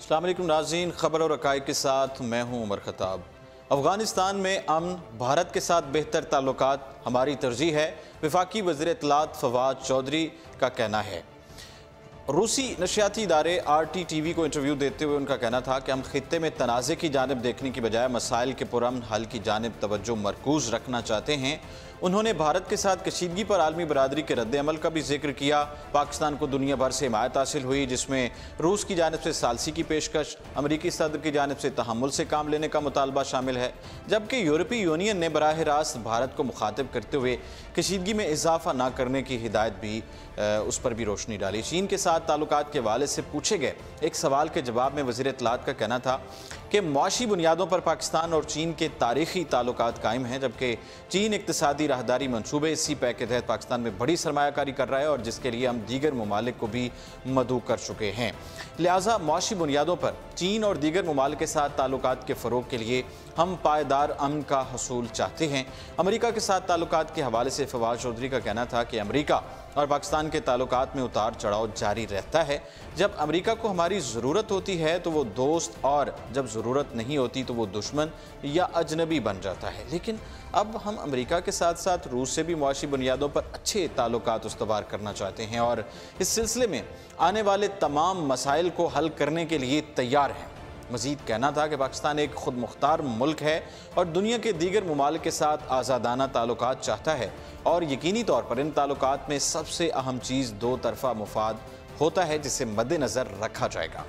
अस्सलाम वालेकुम नाज़रीन, खबर और हक़ाइक़ के साथ मैं हूँ उमर खताब। अफ़गानिस्तान में अमन, भारत के साथ बेहतर ताल्लुकात हमारी तरजीह है, वफाकी वज़ीर इत्तलात फवाद चौधरी का कहना है। रूसी नशियाती इदारे RT TV को इंटरव्यू देते हुए उनका कहना था कि हम खित्ते में तनाज़े की जानिब देखने की बजाय मसाइल के पुरअमन हल की जानिब तवज्जो मरकूज़ रखना चाहते हैं। उन्होंने भारत के साथ कशीदगी पर आलमी बरादरी के रद्द अमल का भी जिक्र किया। पाकिस्तान को दुनिया भर से हिमायत हासिल हुई, जिसमें रूस की जानिब से सालसी की पेशकश, अमरीकी सदर की जानिब से तहम्मुल से काम लेने का मुतालबा शामिल है, जबकि यूरोपीय यूनियन ने बराह रास्त भारत को मुखातिब करते हुए कशीदगी में इजाफा न करने की हिदायत भी उस पर भी रोशनी डाली। चीन के साथ ताल्लुकात के हवाले से पूछे गए एक सवाल के जवाब में वज़ीर इत्तलात का कहना था कि मुआशी बुनियादों पर पाकिस्तान और चीन के तारीखी ताल्लुकात कायम हैं, जबकि चीन इक्तिसादी राहदारी मनसूबे इसी पैक के तहत पाकिस्तान में बड़ी सरमायाकारी कर रहा है और जिसके लिए हम दीगर ममालिक को भी मदऊ कर चुके हैं। लिहाजा मुआशी बुनियादों पर चीन और दीगर ममालिक के साथ ताल्लुकात के फ़रोग के लिए हम पायदार अमन का हसूल चाहते हैं। अमरीका के साथ ताल्लुकात के हवाले से फवाद चौधरी का कहना था कि अमरीका और पाकिस्तान के ताल्लुकात में उतार चढ़ाव जारी रहता है। जब अमरीका को हमारी ज़रूरत होती है तो वो दोस्त, और जब ज़रूरत नहीं होती तो वो दुश्मन या अजनबी बन जाता है। लेकिन अब हम अमरीका के साथ साथ रूस से भी मुआशी बुनियादों पर अच्छे ताल्लुकात उस्तवार करना चाहते हैं और इस सिलसिले में आने वाले तमाम मसाइल को हल करने के लिए तैयार हैं। मज़ीद कहना था कि पाकिस्तान एक खुद मुख्तार मुल्क है और दुनिया के दीगर ममालिक के साथ आज़ादाना ताल्लुकात चाहता है और यकीनी तौर पर इन ताल्लुकात में सबसे अहम चीज़ दो तरफ़ा मुफाद होता है, जिसे मद्देनज़र रखा जाएगा।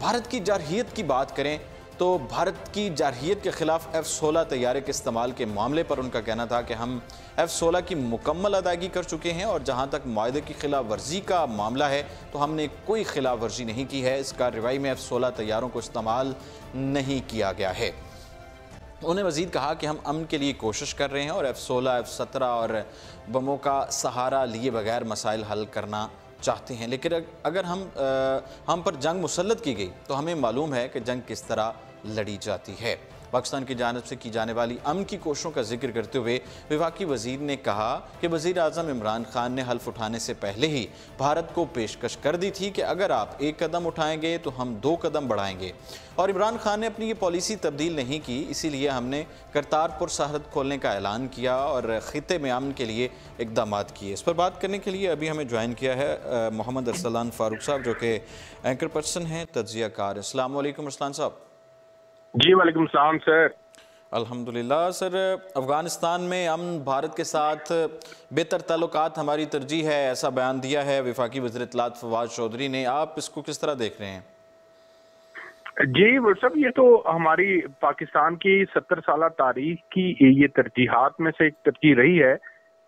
भारत की जारहियत की बात करें तो भारत की जारहियत के ख़िलाफ़ F-16 तैयारे के इस्तेमाल के मामले पर उनका कहना था कि हम F-16 की मुकम्मल अदायगी कर चुके हैं और जहाँ तक मुआहदे की खिलाफ वर्जी का मामला है तो हमने कोई खिलाफ वर्जी नहीं की है। इस कार्रवाई में F-16 तैयारों को इस्तेमाल नहीं किया गया है। उन्होंने मज़ीद कहा कि हम अमन के लिए कोशिश कर रहे हैं और F-16, F-17 और बमों का सहारा लिए बगैर मसाइल हल करना चाहते हैं। लेकिन अगर हम पर जंग मुसल्लत की गई तो हमें मालूम है कि जंग किस तरह लड़ी जाती है। पाकिस्तान की जानिब से की जाने वाली अमन की कोशिशों का जिक्र करते हुए वफाकी वज़ीर ने कहा कि वज़ीर आज़म इमरान खान ने हल्फ उठाने से पहले ही भारत को पेशकश कर दी थी कि अगर आप एक कदम उठाएंगे तो हम 2 कदम बढ़ाएंगे, और इमरान खान ने अपनी ये पॉलिसी तब्दील नहीं की। इसीलिए हमने करतारपुर सरहद खोलने का ऐलान किया और खित्ते में अमन के लिए इक़दाम किए। इस पर बात करने के लिए अभी हमें ज्वाइन किया है मोहम्मद अरसलान फ़ारूक साहब, जो कि एंकर पर्सन हैं, तज्ज़िया कार। अस्सलाम वालेकुम अरसलान साहब। जी वालेकुम सलाम सर। अल्हम्दुलिल्लाह सर, अफ़गानिस्तान में अमन, भारत के साथ बेहतर ताल्लुकात हमारी तरजीह है, ऐसा बयान दिया है वफाकी वज़ीर इत्तलात फवाद चौधरी ने। आप इसको किस तरह देख रहे हैं? जी साहब, ये तो हमारी पाकिस्तान की 70 साल तारीख की ये तरजीहात में से एक तरजीह रही है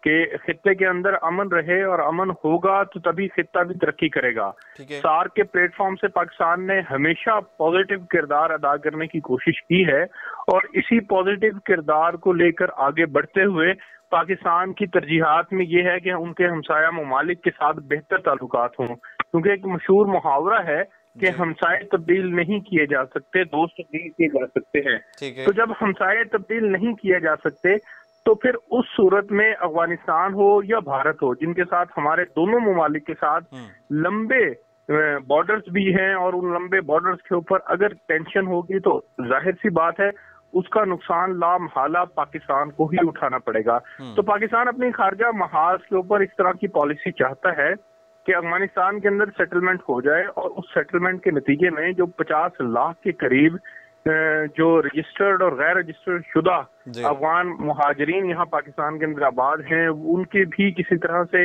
कि खित्ते के अंदर अमन रहे, और अमन होगा तो तभी खित्ता भी तरक्की करेगा। सार्क के प्लेटफॉर्म से पाकिस्तान ने हमेशा पॉजिटिव किरदार अदा करने की कोशिश की है और इसी पॉजिटिव किरदार को लेकर आगे बढ़ते हुए पाकिस्तान की तरजीहात में ये है कि उनके हमसाया ममालिक के साथ बेहतर ताल्लुकात हों, क्योंकि एक मशहूर मुहावरा है कि हमसाये तब्दील नहीं किए जा सकते, दोस्त तब्दील किए जा सकते हैं। तो जब हमसाये तब्दील नहीं किए जा सकते तो फिर उस सूरत में अफगानिस्तान हो या भारत हो, जिनके साथ हमारे दोनों ममालिक के साथ लंबे बॉर्डर्स भी हैं, और उन लंबे बॉर्डर्स के ऊपर अगर टेंशन होगी तो जाहिर सी बात है उसका नुकसान लामहाला पाकिस्तान को ही उठाना पड़ेगा। तो पाकिस्तान अपनी खारजा महाज के ऊपर इस तरह की पॉलिसी चाहता है कि अफगानिस्तान के अंदर सेटलमेंट हो जाए, और उस सेटलमेंट के नतीजे में जो 50 लाख के करीब जो रजिस्टर्ड और गैर रजिस्टर्ड शुदा अफगान मुहाजिरीन यहाँ पाकिस्तान के अंदर आबाद हैं, उनके भी किसी तरह से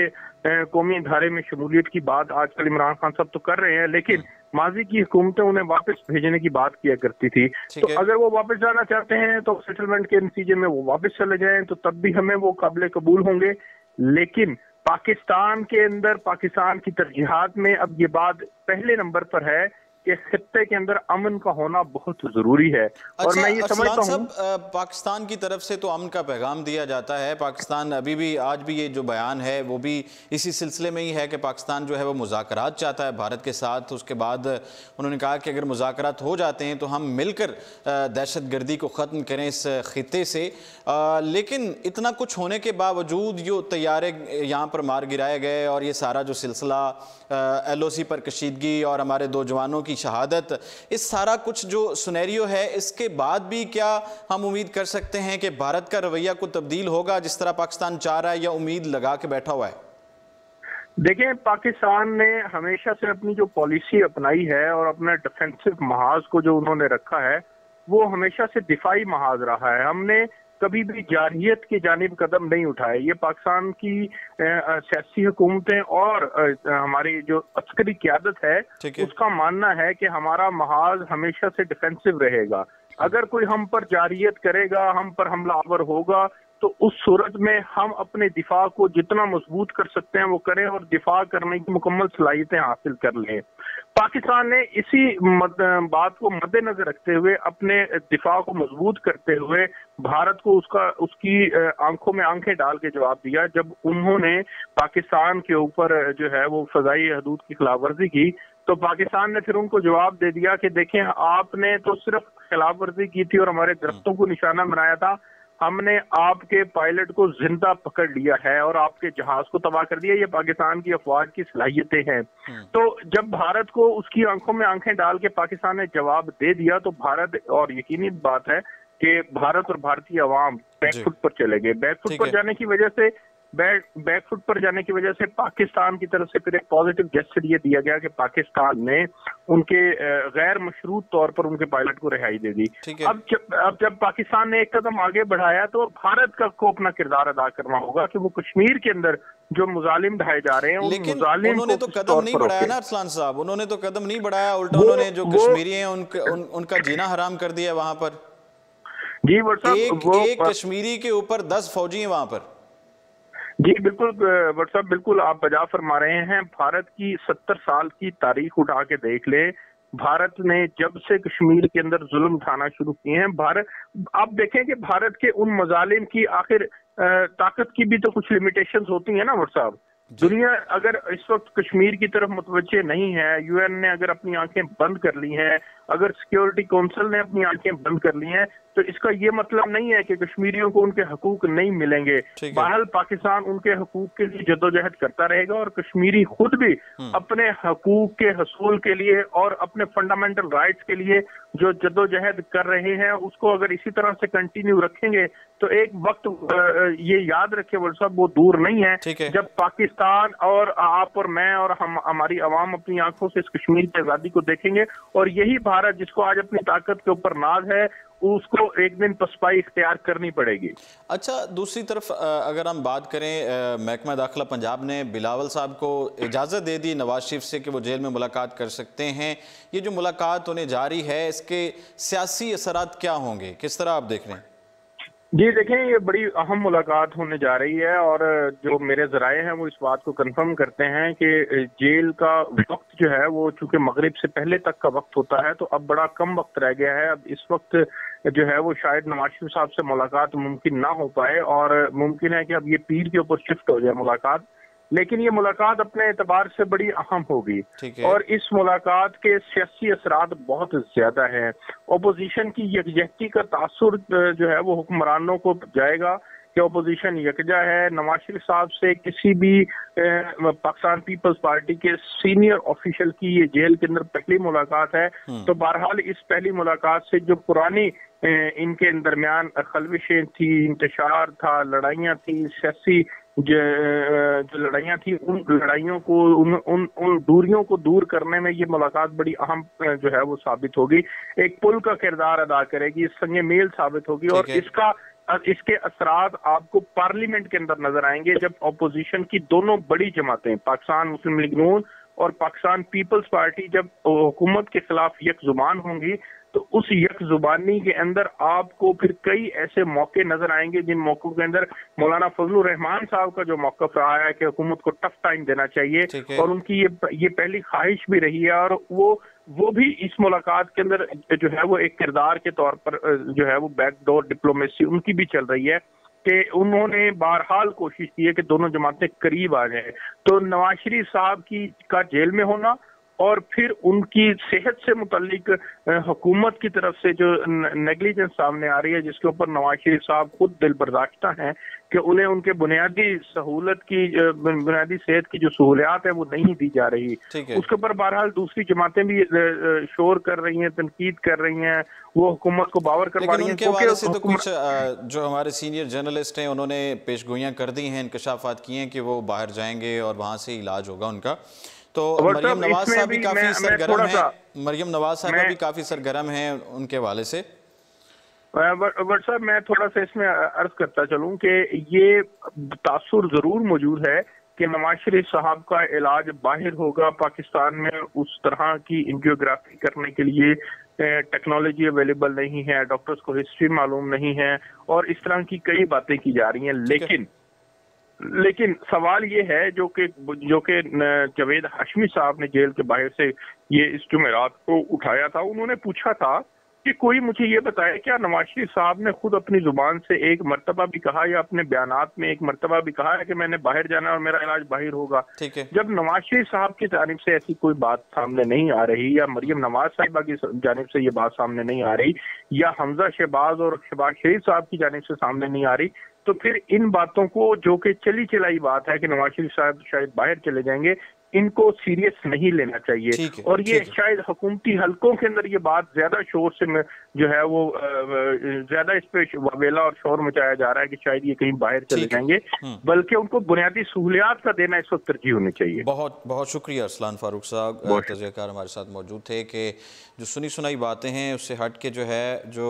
कौमी धारे में शमूलियत की बात आजकल इमरान खान साहब तो कर रहे हैं, लेकिन माजी की हुकूमतें उन्हें वापस भेजने की बात किया करती थी। तो अगर वो वापस जाना चाहते हैं तो सेटलमेंट के नतीजे में वो वापस चले जाएं तो तब भी हमें वो काबिल कबूल होंगे। लेकिन पाकिस्तान के अंदर, पाकिस्तान की तरजीहात में अब ये बात पहले नंबर पर है कि खित्ते के अंदर अमन का होना बहुत जरूरी है। और मैं ये समझता हूँ पाकिस्तान की तरफ से तो अमन का पैगाम दिया जाता है। पाकिस्तान अभी भी, आज भी ये जो बयान है वो भी इसी सिलसिले में ही है कि पाकिस्तान जो है वो मुज़ाकरात चाहता है भारत के साथ। उसके बाद उन्होंने कहा कि अगर मुज़ाकरात हो जाते हैं तो हम मिलकर दहशत गर्दी को ख़त्म करें इस खित्ते से। लेकिन इतना कुछ होने के बावजूद जो तैयारे यहाँ पर मार गिराए गए और ये सारा जो सिलसिला LOC पर कशीदगी और हमारे 2 जवानों की की शहादत, इस सारा कुछ जो सुनेरियो है, इसके बाद भी क्या हम उम्मीद कर सकते हैं कि भारत का रवैया को तब्दील होगा जिस तरह पाकिस्तान चाह रहा है, या उम्मीद लगा के बैठा हुआ है? देखिए, पाकिस्तान ने हमेशा से अपनी जो पॉलिसी अपनाई है और अपना डिफेंसिव महाज को जो उन्होंने रखा है, वो हमेशा से दिफाई महाज रहा है। हमने कभी भी जारहियत की जानिब कदम नहीं उठाए। ये पाकिस्तान की सियासी हुकूमतें और हमारी जो अस्करी क़यादत है, उसका मानना है कि हमारा महाज हमेशा से डिफेंसिव रहेगा। अगर कोई हम पर जारहियत करेगा, हम पर हमलावर होगा, तो उस सूरत में हम अपने दिफा को जितना मजबूत कर सकते हैं वो करें और दिफा करने की मुकम्मल सलाहियतें हासिल कर लें। पाकिस्तान ने इसी बात को मद्देनजर रखते हुए, अपने दिफा को मजबूत करते हुए भारत को उसकी आंखों में आंखें डाल के जवाब दिया जब उन्होंने पाकिस्तान के ऊपर जो है वो फजाई हदूद की खिलाफवर्जी की। तो पाकिस्तान ने फिर उनको जवाब दे दिया कि देखें, आपने तो सिर्फ खिलाफवर्जी की थी और हमारे दरख्तों को निशाना बनाया था, हमने आपके पायलट को जिंदा पकड़ लिया है और आपके जहाज को तबाह कर दिया। ये पाकिस्तान की अफवाज की सलाहियतें हैं। तो जब भारत को उसकी आंखों में आंखें डाल के पाकिस्तान ने जवाब दे दिया, तो भारत, और यकीनी बात है कि भारत और भारतीय अवाम बैकफुट पर चले गए। बैकफुट पर जाने की वजह से बैकफुट पर जाने की वजह से पाकिस्तान की तरफ से फिर एक पॉजिटिव जेस्चर ये दिया गया कि पाकिस्तान ने उनके गैर मशरूत तौर पर उनके पायलट को रिहाई दे दी। अब जब पाकिस्तान ने एक कदम आगे बढ़ाया, तो भारत को अपना किरदार अदा करना होगा कि वो कश्मीर के अंदर जो मुजालिम ढाए जा रहे हैं, लेकिन उन्होंने तो कदम नहीं बढ़ाया ना अरसलान साहब, उन्होंने तो कदम नहीं बढ़ाया, उल्टा उन्होंने जो कश्मीरी हैं उनका जीना हराम कर दिया वहां पर। जी एक कश्मीरी के ऊपर 10 फौजी हैं वहां पर। जी बिल्कुल व्हाट्सएप, बिल्कुल आप बजा फरमा रहे हैं। भारत की 70 साल की तारीख उठा के देख ले, भारत ने जब से कश्मीर के अंदर जुल्म उठाना शुरू किए हैं, भारत, आप देखें कि भारत के उन मजालिम की आखिर ताकत की भी तो कुछ लिमिटेशंस होती है ना व्हाट्सएप। दुनिया अगर इस वक्त कश्मीर की तरफ मुतवज्जे नहीं है, यूएन ने अगर अपनी आंखें बंद कर ली हैं, अगर सिक्योरिटी काउंसिल ने अपनी आंखें बंद कर ली हैं, तो इसका ये मतलब नहीं है कि कश्मीरियों को उनके हकूक नहीं मिलेंगे। बहरहाल पाकिस्तान उनके हकूक के लिए जद्दोजहद करता रहेगा और कश्मीरी खुद भी अपने हकूक के हसूल के लिए और अपने फंडामेंटल राइट्स के लिए जो जद्दोजहद कर रहे हैं, उसको अगर इसी तरह से कंटिन्यू रखेंगे तो एक वक्त ये याद रखे व्हाट्सएप, वो दूर नहीं है जब पाकिस्तान और आप और मैं और हमारी आवाम अपनी आंखों से इस कश्मीर की आजादी को देखेंगे, और यही भारत जिसको आज अपनी ताकत के ऊपर नाज है, उसको एक दिन पसपाई इख्तियार करनी पड़ेगी। अच्छा, दूसरी तरफ अगर हम बात करें, महकमा दाखिला पंजाब ने बिलावल साहब को इजाज़त दे दी नवाज शरीफ से कि वो जेल में मुलाकात कर सकते हैं। ये जो मुलाकात होने जा रही है, इसके सियासी असरात क्या होंगे, किस तरह आप देख रहे हैं? जी देखें, ये बड़ी अहम मुलाकात होने जा रही है और जो मेरे जराए हैं वो इस बात को कंफर्म करते हैं कि जेल का वक्त जो है वो चूंकि मगरिब से पहले तक का वक्त होता है, तो अब बड़ा कम वक्त रह गया है। अब इस वक्त जो है वो शायद नवाज शरीफ साहब से मुलाकात मुमकिन ना हो पाए और मुमकिन है कि अब ये पीर के ऊपर शिफ्ट हो जाए मुलाकात। लेकिन ये मुलाकात अपने एतबार से बड़ी अहम होगी और इस मुलाकात के सियासी असरात बहुत ज्यादा है। ओपोजिशन की यकजहती का तासुर जो है वो हुक्मरानों को जाएगा कि ओपोजिशन यकजा है। नवाज शरीफ साहब से किसी भी पाकिस्तान पीपल्स पार्टी के सीनियर ऑफिशियल की ये जेल के अंदर पहली मुलाकात है, तो बहरहाल इस पहली मुलाकात से जो पुरानी इनके दरमियान खलविशें थी, इंतशार था, लड़ाइयाँ थी, सियासी जो लड़ाइयाँ थी, उन लड़ाइयों को उन दूरियों को दूर करने में ये मुलाकात बड़ी अहम जो है वो साबित होगी। एक पुल का किरदार अदा करेगी, संगे मेल साबित होगी और इसके असरात आपको पार्लियामेंट के अंदर नजर आएंगे जब अपोजिशन की दोनों बड़ी जमातें पाकिस्तान मुस्लिम लीग नून और पाकिस्तान पीपल्स पार्टी जब हुकूमत के खिलाफ यकजुबान होंगी, तो उस यकजुबानी के अंदर आपको फिर कई ऐसे मौके नजर आएंगे जिन मौकों के अंदर मौलाना फजलुर रहमान साहब का जो मौकफ रहा है कि हुकूमत को टफ टाइम देना चाहिए और उनकी ये पहली ख्वाहिश भी रही है और वो भी इस मुलाकात के अंदर जो है वो एक किरदार के तौर पर जो है वो बैकडोर डिप्लोमेसी उनकी भी चल रही है कि उन्होंने बहरहाल कोशिश की है कि दोनों जमातें करीब आ जाए। तो नवाज शरीफ साहब का जेल में होना और फिर उनकी सेहत से मुतल्लिक हुकूमत की तरफ से जो नेग्लिजेंस सामने आ रही है, जिसके ऊपर नवाज शरीफ साहब खुद दिल बर्दाश्ता हैं कि उन्हें उनके बुनियादी सहूलत की बुनियादी सेहत की जो सहूलियात है वो नहीं दी जा रही, उसके ऊपर बहरहाल दूसरी जमातें भी शोर कर रही हैं, तनकीद कर रही हैं, वो हुकूमत को बावर करवा रही हैं। उनके हवाले से तो कुछ जो हमारे सीनियर जर्नलिस्ट हैं उन्होंने पेशगोइयां कर दी हैं, इंकशाफात किए हैं कि वो बाहर जाएंगे और वहां से इलाज होगा उनका। तो मरियम नवाज साहब भी काफी सरगर्म हैं, मरियम नवाज साहब भी काफी सरगर्म हैं उनके हवाले से। बट साहब मैं थोड़ा सा इसमें अर्ज करता चलूं कि ये तासुर जरूर मौजूद है कि नवाज शरीफ साहब का इलाज बाहर होगा। पाकिस्तान में उस तरह की एंजियोग्राफी करने के लिए टेक्नोलॉजी अवेलेबल नहीं है, डॉक्टर्स को हिस्ट्री मालूम नहीं है और इस तरह की कई बातें की जा रही हैं। लेकिन सवाल ये है जो कि जावेद हाशमी साहब ने जेल के बाहर से ये इस जुमेरात को उठाया था। उन्होंने पूछा था कि कोई मुझे ये बताए क्या नवाज शरीफ साहब ने खुद अपनी जुबान से एक मर्तबा भी कहा या अपने बयानात में एक मर्तबा भी कहा है कि मैंने बाहर जाना और मेरा इलाज बाहर होगा। जब नवाज शरीफ साहब की जानिब से ऐसी कोई बात सामने नहीं आ रही या मरियम नवाज साहिबा की जानिब से ये बात सामने नहीं आ रही या हमजा शहबाज और शहबाज शरीफ साहब की जानिब से सामने नहीं आ रही, तो फिर इन बातों को जो कि चली चलाई बात है कि नवाज शरीफ साहब शायद बाहर चले जाएंगे, इनको सीरियस नहीं लेना चाहिए। और ये शायद हुकूमती हलकों के अंदर ये बात ज्यादा शोर से जो है वो ज्यादा इस पे वेला और शोर मचाया जा रहा है कि शायद ये कहीं बाहर चले जाएंगे, बल्कि उनको बुनियादी सहूलियात का देना इस वक्त तरजीह होनी चाहिए। बहुत बहुत शुक्रिया अरसलान फारूक साहब, तजज़ियाकार हमारे साथ मौजूद थे कि जो सुनी सुनाई बातें हैं उससे हट के जो है जो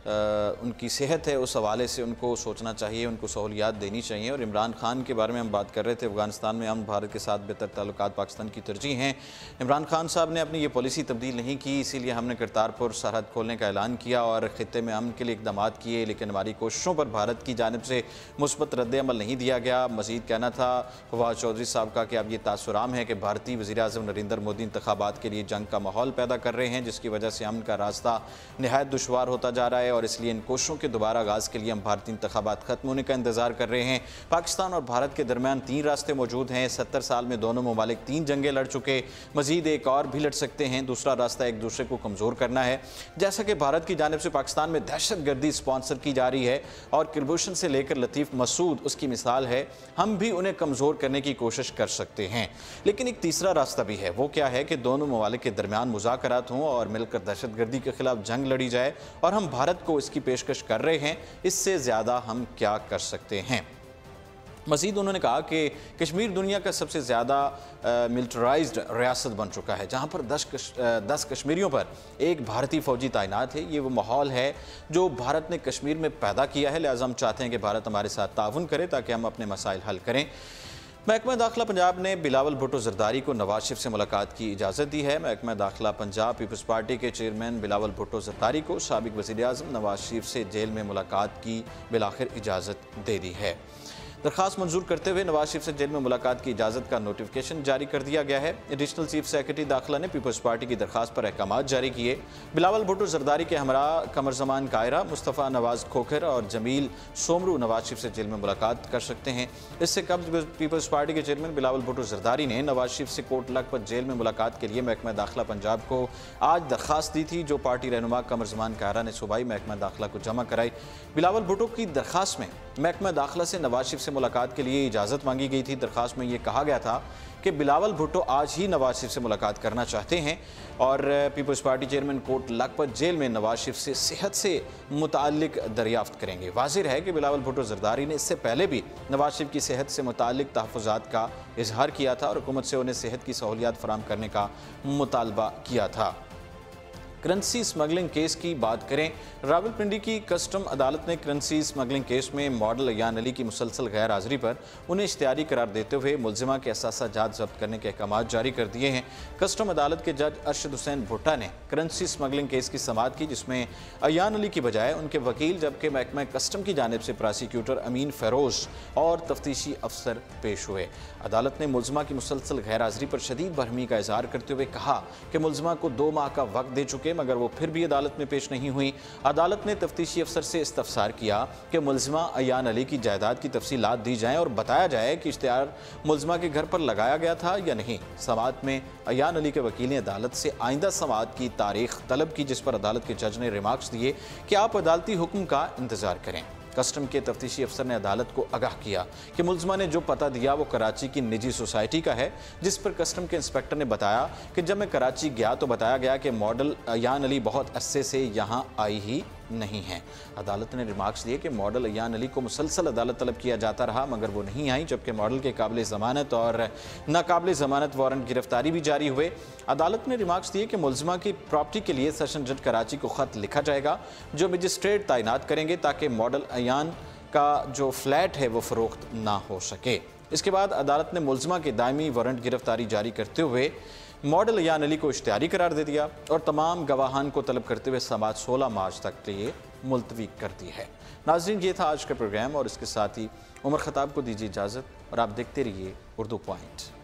उनकी सेहत है उस हवाले से उनको सोचना चाहिए, उनको सहूलियात देनी चाहिए। और इमरान खान के बारे में हम बात कर रहे थे, अफगानिस्तान में हम भारत के साथ बेहतर ताल्लुकात पाकिस्तान की तरजीह हैं। इमरान खान साहब ने अपनी ये पॉलिसी तब्दील नहीं की, इसीलिए हमने करतारपुर सरहद खोलने का ऐलान किया और ख़ित्ते में अमन के लिए इकदाम किए, लेकिन हमारी कोशिशों पर भारत की जानिब से मुस्बत रद्द-ए-अमल नहीं दिया गया। मज़ीद कहना था फवाद चौधरी साहब का कि अब ये तासुराम है कि भारतीय वज़ीर-ए-आज़म नरेंद्र मोदी इंतखाबात के लिए जंग का माहौल पैदा कर रहे हैं, जिसकी वजह से अमन का रास्ता नहायत दुश्वार होता जा रहा है और इसलिए इन कोशिशों के दोबारा आगाज़ के लिए हम भारतीय इंतखाबात खत्म होने का इंतजार कर रहे हैं। पाकिस्तान और भारत के दरमियान 3 रास्ते मौजूद हैं। 70 साल में दोनों ममालिक 3 जंगें लड़ चुके, मजीद एक और भी लड़ सकते हैं। दूसरा रास्ता एक दूसरे को कमज़ोर करना है। जैसा कि भारत की जानिब से पाकिस्तान में दहशत गर्दी स्पॉन्सर की जा रही है और कुलभूषण से लेकर लतीफ़ मसूद उसकी मिसाल है, हम भी उन्हें कमज़ोर करने की कोशिश कर सकते हैं। लेकिन एक तीसरा रास्ता भी है, वो क्या है कि दोनों ममालिक के दरमियान मुज़ाकरात हों और मिलकर दहशत गर्दी के खिलाफ जंग लड़ी जाए और हम भारत को इसकी पेशकश कर रहे हैं। इससे ज़्यादा हम क्या कर सकते हैं। मज़ीद उन्होंने कहा कि कश्मीर दुनिया का सबसे ज़्यादा मिलिटराइज्ड रियासत बन चुका है, जहाँ पर 10 कश्मीरियों पर एक भारतीय फ़ौजी तैनात है। ये वो माहौल है जो भारत ने कश्मीर में पैदा किया है, लिहाजा हम चाहते हैं कि भारत हमारे साथ ताउन करे ताकि हम अपने मसाइल हल करें। महकमा दाखिला पंजाब ने बिलावल भुट्टो जरदारी को नवाज शरीफ से मुलाकात की इजाज़त दी है। महकमा दाखिला पंजाब पीपल्स पार्टी के चेयरमैन बिलावल भुट्टो जरदारी को साबिक वज़ीर-ए-आज़म नवाज शरीफ से जेल में मुलाकात की बिलाखिर इजाज़त दे दी है। दरख्वास्त मंजूर करते हुए नवाज शरीफ से जेल में मुलाकात की इजाज़त का नोटिफिकेशन जारी कर दिया गया है। एडिशनल चीफ सेक्रेटरी दाखिला ने पीपल्स पार्टी की दरख्वास्त पर अहकाम जारी किए। बिलावल भुट्टो जरदारी के हमरा कमरजमान कायरा, मुस्तफ़ा नवाज खोखर और जमील सोमरू नवाज शरीफ से जेल में मुलाकात कर सकते हैं। इससे कब्ल पीपल्स पार्टी के चेयरमैन बिलावल भुट्टो जरदारी ने नवाज शरीफ से कोट लखपत जेल में मुलाकात के लिए महकमा दाखिला पंजाब को आज दरख्वास्त दी थी, जो पार्टी रहनुमा कमरजमान कायरा ने सूबाई महकमा दाखिला को जमा कराई। बिलावल भुट्टो की दरख्वास्त में महकमा दाखिला से नवाज शरीफ से मुलाकात के लिए इजाज़त मांगी गई थी। दरख्वास्त में यह कहा गया था कि बिलावल भुट्टो आज ही नवाज शरीफ से मुलाकात करना चाहते हैं और peoples party chairman Kot Lakhpat jail में नवाज शरीफ से सेहत से मुताल्लिक दरियाफ्त करेंगे। वाज़िह है कि बिलावल भुट्टो जरदारी ने इससे पहले भी नवाज शरीफ की सेहत से मुताल्लिक तहफ़्फ़ुज़ात का इजहार किया था और हुकूमत से उन्हें सेहत की सहूलियात फराहम करने का मुतालबा किया था। करेंसी स्मगलिंग केस की बात करें, रावलपिंडी की कस्टम अदालत ने करेंसी स्मगलिंग केस में मॉडल अयान अली की मुसलसल गैर हाजिरी पर उन्हें इश्तिहारी करार देते हुए मुलजिमा के असासा जात जब्त करने के अहकाम जारी कर दिए हैं। कस्टम अदालत के जज अरशद हुसैन भुट्टा ने करेंसी स्मगलिंग केस की समाअत की, जिसमें अयान अली की बजाय उनके वकील जबकि महकमा कस्टम की जानिब से प्रोसिक्यूटर अमीन फ़ेरोज़ और तफ्तीशी अफसर पेश हुए। अदालत ने मुलजिमा की मुसलसल गैर हाजिरी पर शदीद बरहमी का इजहार करते हुए कहा कि मुलजिमा को 2 माह का वक्त दे चुके चुके मगर वो फिर भी अदालत में पेश नहीं हुई। अदालत ने तफ्तीशी अफसर से इस्तफसार किया कि मुलजिमा अयान अली की जायदाद की तफसीलात दी जाएँ और बताया जाए कि इश्तिहार मुलजिमा के घर पर लगाया गया था या नहीं। समाअत में अयान अली के वकील ने अदालत से आइंदा समाअत की तारीख तलब की, जिस पर अदालत के जज ने रिमार्क्स दिए कि आप अदालती हुक्म का इंतजार करें। कस्टम के तफ्तीशी अफसर ने अदालत को आगाह किया कि मुलजिमा ने जो पता दिया वो कराची की निजी सोसाइटी का है, जिस पर कस्टम के इंस्पेक्टर ने बताया कि जब मैं कराची गया तो बताया गया कि मॉडल अयान अली बहुत अरसे से यहाँ आई ही नहीं है। अदालत ने रिमार्क्स दिए कि मॉडल अयान अली को मुसलसल अदालत तलब किया जाता रहा मगर वो नहीं आई, जबकि मॉडल के काबिल ज़मानत और नाकाबिल ज़मानत वारंट गिरफ्तारी भी जारी हुए। अदालत ने रिमार्क्स दिए कि मुलजिमा की प्रॉपर्टी के लिए सेशन जज कराची को ख़त लिखा जाएगा जो मजिस्ट्रेट तैनात करेंगे ताकि मॉडल अयान का जो फ्लैट है वो फ़रोख्त ना हो सके। इसके बाद अदालत ने मुलजिमा के दायमी वारंट गिरफ्तारी जारी करते हुए मॉडल अयान अली को इश्तिहारी करार दे दिया और तमाम गवाहान को तलब करते हुए समाअत 16 मार्च तक के लिए मुलतवी कर दी है। नाज़रीन, ये था आज का प्रोग्राम और इसके साथ ही उमर खताब को दीजिए इजाज़त और आप देखते रहिए उर्दू पॉइंट।